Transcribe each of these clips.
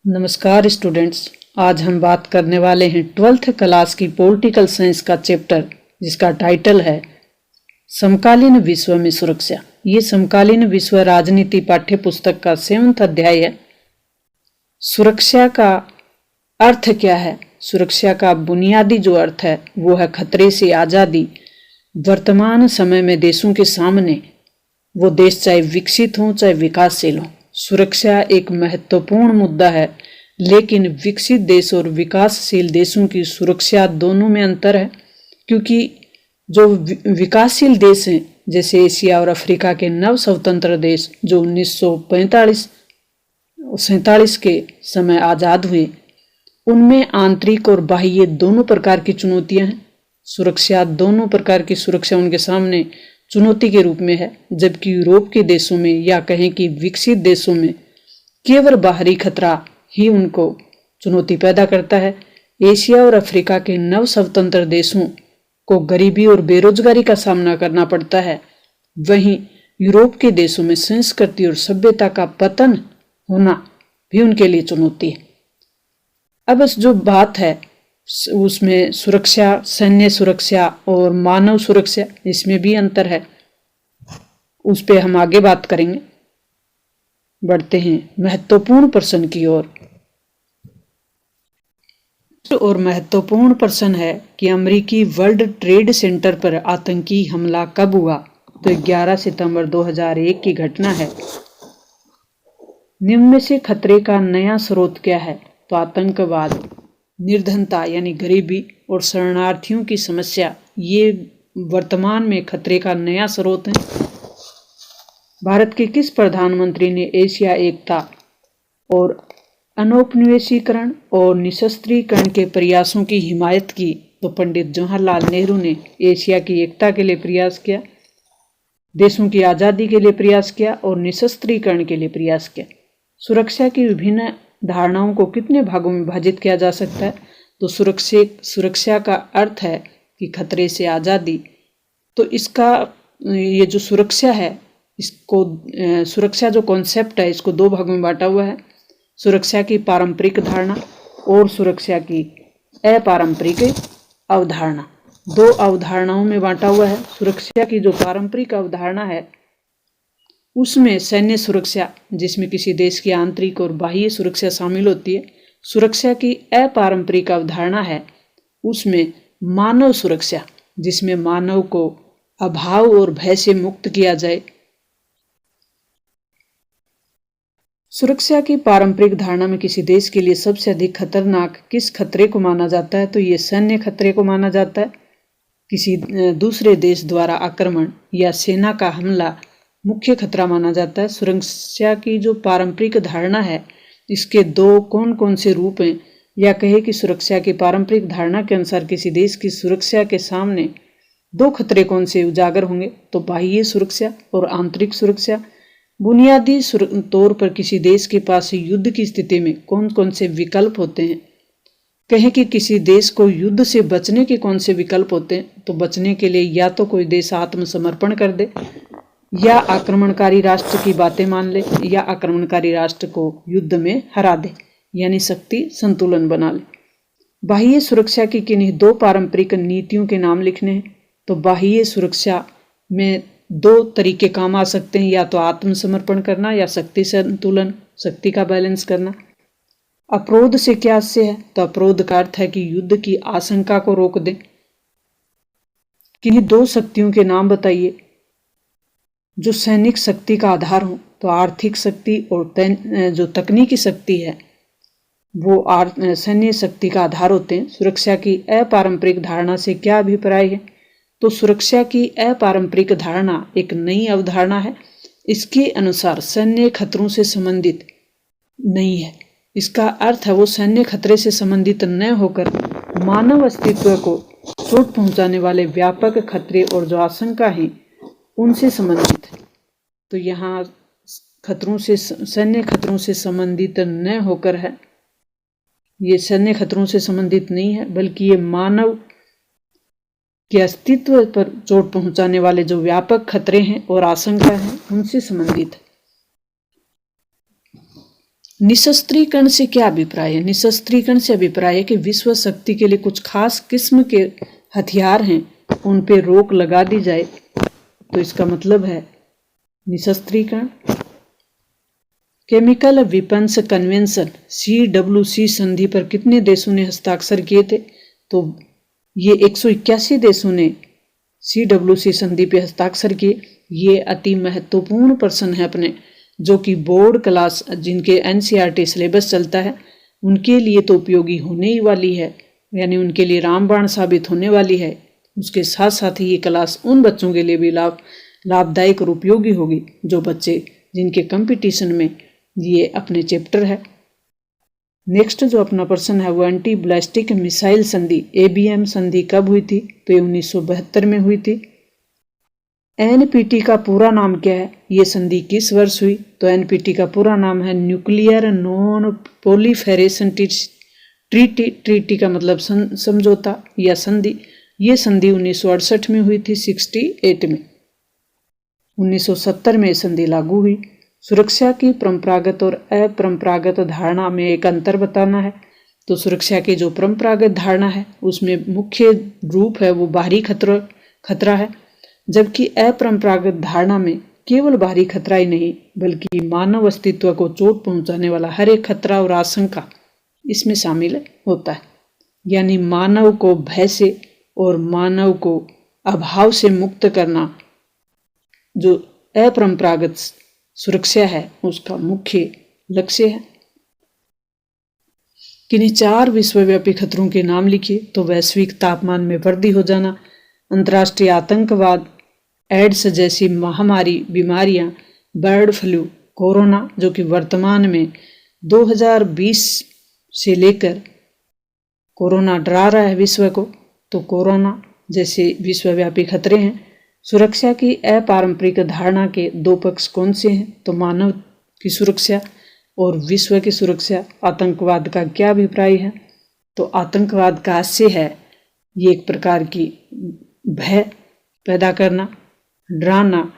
नमस्कार स्टूडेंट्स। आज हम बात करने वाले हैं 12th क्लास की पॉलिटिकल साइंस का चैप्टर, जिसका टाइटल है समकालीन विश्व में सुरक्षा। ये समकालीन विश्व राजनीति पाठ्य पुस्तक का 7वां अध्याय है। सुरक्षा का अर्थ क्या है? सुरक्षा का बुनियादी जो अर्थ है वो है खतरे से आज़ादी। वर्तमान समय में देशों के सामने, वो देश चाहे विकसित हो चाहे विकासशील हो, सुरक्षा एक महत्वपूर्ण मुद्दा है। लेकिन विकसित देश और विकासशील देशों की सुरक्षा दोनों में अंतर है, क्योंकि जो विकासशील देश हैं, जैसे एशिया और अफ्रीका के नव स्वतंत्र देश जो 1947 के समय आज़ाद हुए, उनमें आंतरिक और बाह्य दोनों प्रकार की चुनौतियां हैं। सुरक्षा, दोनों प्रकार की सुरक्षा उनके सामने चुनौती के रूप में है, जबकि यूरोप के देशों में या कहें कि विकसित देशों में केवल बाहरी खतरा ही उनको चुनौती पैदा करता है। एशिया और अफ्रीका के नव स्वतंत्र देशों को गरीबी और बेरोजगारी का सामना करना पड़ता है। वहीं यूरोप के देशों में संस्कृति और सभ्यता का पतन होना भी उनके लिए चुनौती है। अब इस जो बात है उसमें सुरक्षा, सैन्य सुरक्षा और मानव सुरक्षा, इसमें भी अंतर है। उस पे हम आगे बात करेंगे। बढ़ते हैं महत्वपूर्ण प्रश्न की ओर। और महत्वपूर्ण प्रश्न है कि अमेरिकी वर्ल्ड ट्रेड सेंटर पर आतंकी हमला कब हुआ? तो 11 सितंबर 2001 की घटना है। निम्न में से खतरे का नया स्रोत क्या है? तो आतंकवाद, निर्धनता यानी गरीबी और शरणार्थियों की समस्या, ये वर्तमान में खतरे का नया स्रोत है। भारत के किस प्रधानमंत्री ने एशिया एकता और अनौपनिवेशीकरण और निशस्त्रीकरण के प्रयासों की हिमायत की? तो पंडित जवाहरलाल नेहरू ने एशिया की एकता के लिए प्रयास किया, देशों की आज़ादी के लिए प्रयास किया और निशस्त्रीकरण के लिए प्रयास किया। सुरक्षा की विभिन्न धारणाओं को कितने भागों में विभाजित किया जा सकता है? तो सुरक्षा का अर्थ है कि खतरे से आज़ादी। तो इसका ये जो सुरक्षा है, इसको सुरक्षा जो कॉन्सेप्ट है, इसको दो भागों में बांटा हुआ है। सुरक्षा की पारंपरिक धारणा और सुरक्षा की अपारंपरिक अवधारणा, दो अवधारणाओं में बांटा हुआ है। सुरक्षा की जो पारंपरिक अवधारणा है उसमें सैन्य सुरक्षा, जिसमें किसी देश की आंतरिक और बाह्य सुरक्षा शामिल होती है। सुरक्षा की अपारंपरिक अवधारणा है उसमें मानव सुरक्षा, जिसमें मानव को अभाव और भय से मुक्त किया जाए। सुरक्षा की पारंपरिक धारणा में किसी देश के लिए सबसे अधिक खतरनाक किस खतरे को माना जाता है? तो ये सैन्य खतरे को माना जाता है। किसी दूसरे देश द्वारा आक्रमण या सेना का हमला मुख्य खतरा माना जाता है। सुरक्षा की जो पारंपरिक धारणा है, इसके दो कौन कौन से रूप हैं, या कहे कि सुरक्षा की पारंपरिक धारणा के अनुसार किसी देश की सुरक्षा के सामने दो खतरे कौन से उजागर होंगे? तो बाह्य सुरक्षा और आंतरिक सुरक्षा। बुनियादी तौर पर किसी देश के पास युद्ध की स्थिति में कौन कौन से विकल्प होते हैं? कहें कि किसी देश को युद्ध से बचने के कौन से विकल्प होते हैं? तो बचने के लिए या तो कोई देश आत्मसमर्पण कर दे, या आक्रमणकारी राष्ट्र की बातें मान ले, या आक्रमणकारी राष्ट्र को युद्ध में हरा दे, यानी शक्ति संतुलन बना ले। बाह्य सुरक्षा की किन्हीं दो पारंपरिक नीतियों के नाम लिखने हैं। तो बाह्य सुरक्षा में दो तरीके काम आ सकते हैं, या तो आत्मसमर्पण करना या शक्ति संतुलन, शक्ति का बैलेंस करना। अवरोध से क्या आशय है? तो अवरोध का अर्थ है कि युद्ध की आशंका को रोक दे। किन्हीं दो शक्तियों के नाम बताइए जो सैनिक शक्ति का आधार हो। तो आर्थिक शक्ति और जो तकनीकी शक्ति है वो सैन्य शक्ति का आधार होते हैं। सुरक्षा की अपारंपरिक धारणा से क्या अभिप्राय है? तो सुरक्षा की अपारंपरिक धारणा एक नई अवधारणा है। इसके अनुसार सैन्य खतरों से संबंधित नहीं है। इसका अर्थ है वो सैन्य खतरे से संबंधित न होकर मानव अस्तित्व को चोट पहुंचाने वाले व्यापक खतरे और जो आशंका है उनसे संबंधित है। तो यहाँ सैन्य खतरों से संबंधित न होकर है, ये सैन्य खतरों से संबंधित नहीं है, बल्कि ये मानव के अस्तित्व पर चोट पहुंचाने वाले जो व्यापक खतरे हैं और आशंका हैं उनसे संबंधित है। निशस्त्रीकरण से क्या अभिप्राय है? निशस्त्रीकरण से अभिप्राय है कि विश्व शक्ति के लिए कुछ खास किस्म के हथियार हैं, उन पे रोक लगा दी जाए, तो इसका मतलब है निशस्त्रीकरण। केमिकल वेपन्स कन्वेंशन CWC संधि पर कितने देशों ने हस्ताक्षर किए थे? तो ये 181 देशों ने CWC संधि पे हस्ताक्षर किए। ये अति महत्वपूर्ण प्रश्न है अपने, जो कि बोर्ड क्लास जिनके NCERT सिलेबस चलता है उनके लिए तो उपयोगी होने ही वाली है, यानी उनके लिए रामबाण साबित होने वाली है। उसके साथ साथ ही ये क्लास उन बच्चों के लिए भी लाभदायक और उपयोगी होगी जो बच्चे जिनके कंपटीशन में ये अपने चैप्टर है। नेक्स्ट जो अपना प्रश्न है वो एंटी बैलिस्टिक मिसाइल संधि ABM संधि कब हुई थी? तो ये 1972 में हुई थी। NPT का पूरा नाम क्या है? ये संधि किस वर्ष हुई? तो NPT का पूरा नाम है न्यूक्लियर नॉन प्रोलिफरेशन ट्रीटी का मतलब समझौता या संधि। ये संधि 1968 में हुई थी, 68 में। 1970 में संधि लागू हुई। सुरक्षा की परंपरागत और अपरंपरागत धारणा में एक अंतर बताना है। तो सुरक्षा की जो परंपरागत धारणा है उसमें मुख्य रूप है वो बाहरी खतरा है, जबकि अपरंपरागत धारणा में केवल बाहरी खतरा ही नहीं बल्कि मानव अस्तित्व को चोट पहुंचाने वाला हर एक खतरा और आशंका इसमें शामिल होता है। यानी मानव को भय से और मानव को अभाव से मुक्त करना जो अपरंपरागत सुरक्षा है उसका मुख्य लक्ष्य है। किन्हीं 4 विश्वव्यापी खतरों के नाम लिखिए। तो वैश्विक तापमान में वृद्धि हो जाना, अंतर्राष्ट्रीय आतंकवाद, एड्स जैसी महामारी बीमारियां, बर्ड फ्लू, कोरोना जो कि वर्तमान में 2020 से लेकर कोरोना डरा रहा है विश्व को, तो कोरोना जैसे विश्वव्यापी खतरे हैं। सुरक्षा की अपारंपरिक धारणा के 2 पक्ष कौन से हैं? तो मानव की सुरक्षा और विश्व की सुरक्षा। आतंकवाद का क्या अभिप्राय है? तो आतंकवाद का आशय है ये एक प्रकार की भय पैदा करना, डराना,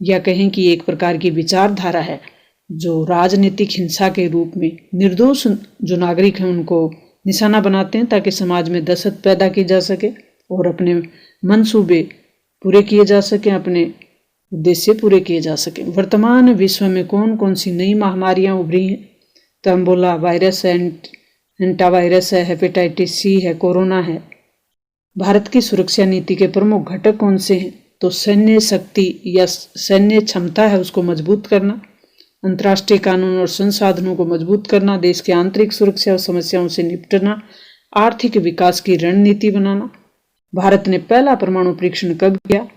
या कहें कि एक प्रकार की विचारधारा है जो राजनीतिक हिंसा के रूप में निर्दोष जो नागरिक हैं उनको निशाना बनाते हैं ताकि समाज में दहशत पैदा की जा सके और अपने मंसूबे पूरे किए जा सकें, अपने उद्देश्य पूरे किए जा सकें। वर्तमान विश्व में कौन कौन सी नई महामारियां उभरी हैं? तो एम्बोला वायरस है, एंटावायरस है, हेपेटाइटिस C है, कोरोना है। भारत की सुरक्षा नीति के प्रमुख घटक कौन से हैं? तो सैन्य शक्ति या सैन्य क्षमता है उसको मजबूत करना, अंतर्राष्ट्रीय कानून और संसाधनों को मजबूत करना, देश की आंतरिक सुरक्षा और समस्याओं से निपटना, आर्थिक विकास की रणनीति बनाना। भारत ने पहला परमाणु परीक्षण कब किया?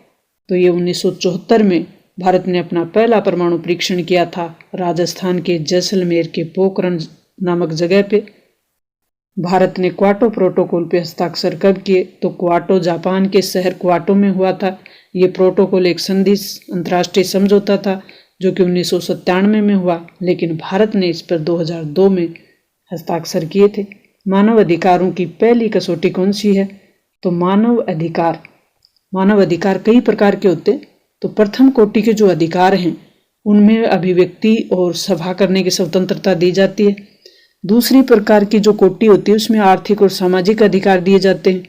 तो ये 1974 में भारत ने अपना पहला परमाणु परीक्षण किया था राजस्थान के जैसलमेर के पोखरण नामक जगह पे। भारत ने क्योटो प्रोटोकॉल पे हस्ताक्षर कब किए? तो क्योटो जापान के शहर क्योटो में हुआ था। ये प्रोटोकॉल एक संधि अंतर्राष्ट्रीय समझौता था जो कि 1997 में हुआ, लेकिन भारत ने इस पर 2002 में हस्ताक्षर किए थे। मानव अधिकारों की पहली कसौटी कौन सी है? तो मानव अधिकार कई प्रकार के होते हैं। तो प्रथम कोटि के जो अधिकार हैं उनमें अभिव्यक्ति और सभा करने की स्वतंत्रता दी जाती है। दूसरी प्रकार की जो कोटि होती है उसमें आर्थिक और सामाजिक अधिकार दिए जाते हैं।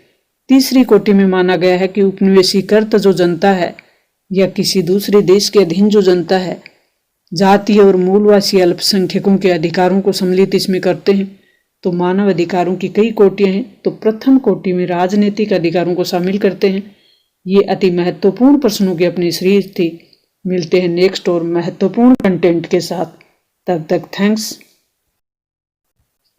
तीसरी कोटि में माना गया है कि उपनिवेशीकृत जो जनता है या किसी दूसरे देश के अधीन जो जनता है, जातीय और मूलवासी अल्पसंख्यकों के अधिकारों को सम्मिलित इसमें करते हैं। तो मानव अधिकारों की कई कोटियां हैं। तो प्रथम कोटि में राजनीतिक अधिकारों को शामिल करते हैं। ये अति महत्वपूर्ण प्रश्नों की अपनी सीरीज थी। मिलते हैं नेक्स्ट और महत्वपूर्ण कंटेंट के साथ। तब तक थैंक्स।